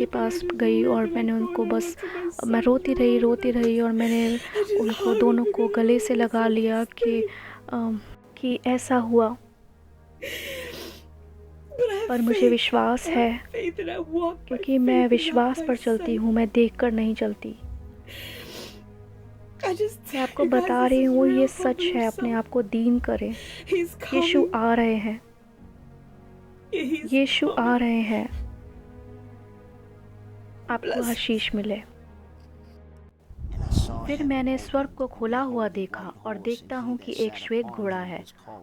के पास गई और मैंने उनको बस, मैं रोती रही और मैंने उनको दोनों को गले से लगा लिया कि ऐसा हुआ। पर मुझे विश्वास है, क्योंकि मैं विश्वास पर चलती हूँ, मैं देखकर नहीं चलती। मैं आपको बता रही हूँ, ये सच है। अपने आप को दीन करें। यीशु आ रहे हैं, यीशु आ रहे हैं। आपको आशीष मिले। फिर मैंने स्वर्ग को खुला हुआ देखा और देखता हूँ कि एक श्वेत घोड़ा है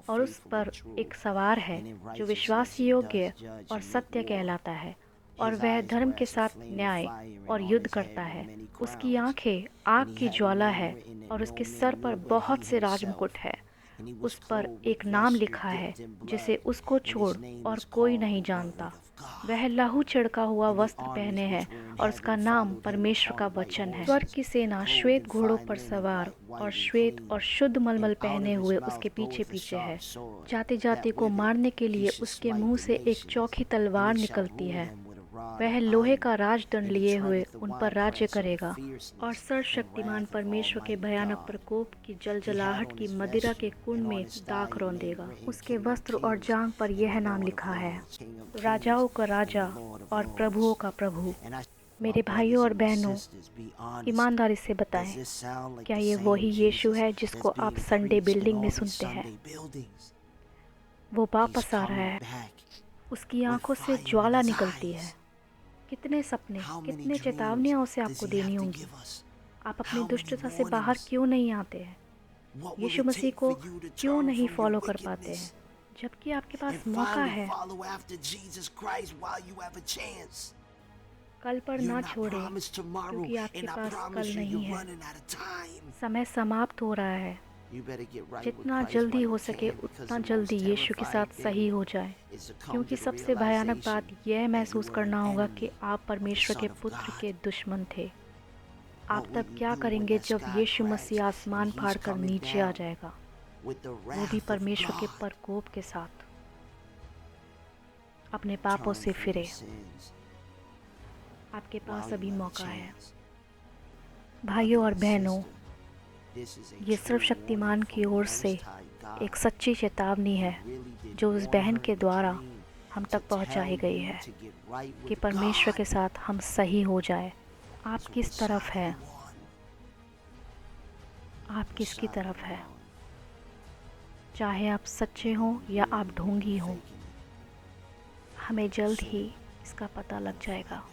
और उस पर एक सवार है जो विश्वास योग्य और सत्य कहलाता है और वह धर्म के साथ न्याय और युद्ध करता है। उसकी आंखें आग की ज्वाला है और उसके सर पर बहुत से राजमुकुट है। उस पर एक नाम लिखा है जिसे उसको छोड़ और कोई नहीं जानता। वह लहू छिड़का हुआ वस्त्र पहने है और उसका नाम परमेश्वर का वचन है। स्वर्ग की सेना श्वेत घोड़ों पर सवार और श्वेत और शुद्ध मलमल पहने हुए उसके पीछे पीछे है। जाति जाति को मारने के लिए उसके मुंह से एक चौखी तलवार निकलती है। वह लोहे का राजदंड लिए हुए उन पर राज्य करेगा और सर्वशक्तिमान परमेश्वर के भयानक प्रकोप की जलजलाहट की मदिरा के कुंड में दाख रौंदेगा। उसके वस्त्र और जांघ पर यह नाम लिखा है, राजाओं का राजा और प्रभुओं का प्रभु। मेरे भाइयों और बहनों, ईमानदारी से बताएं, क्या ये वही यीशु है जिसको आप संडे बिल्डिंग में सुनते हैं? वो वापस आ रहा है। उसकी आंखों से ज्वाला निकलती है। कितने सपने, कितने चेतावनियां उसे आपको देनी होंगी। आप अपनी दुष्टता से बाहर क्यों नहीं आते हैं? यीशु मसीह को क्यों नहीं फॉलो कर पाते हैं जबकि आपके पास मौका है? कल पर ना छोड़ें क्योंकि आपके पास कल नहीं है। समय समाप्त हो रहा है। जितना जल्दी हो सके उतना जल्दी यीशु के साथ सही हो जाए, क्योंकि सबसे भयानक बात यह महसूस करना होगा कि आप परमेश्वर के पुत्र के दुश्मन थे। आप तब क्या करेंगे जब यीशु मसीह आसमान फाड़कर नीचे आ जाएगा, वो भी परमेश्वर के प्रकोप के साथ? अपने पापों से फिरे। आपके पास अभी मौका है। भाइयों और बहनों, ये सर्वशक्तिमान की ओर से एक सच्ची चेतावनी है जो उस बहन के द्वारा हम तक पहुंचाई गई है कि परमेश्वर के साथ हम सही हो जाए। आप किस तरफ हैं? आप किसकी तरफ हैं? चाहे आप सच्चे हों या आप ढोंगी हों, हमें जल्द ही इसका पता लग जाएगा।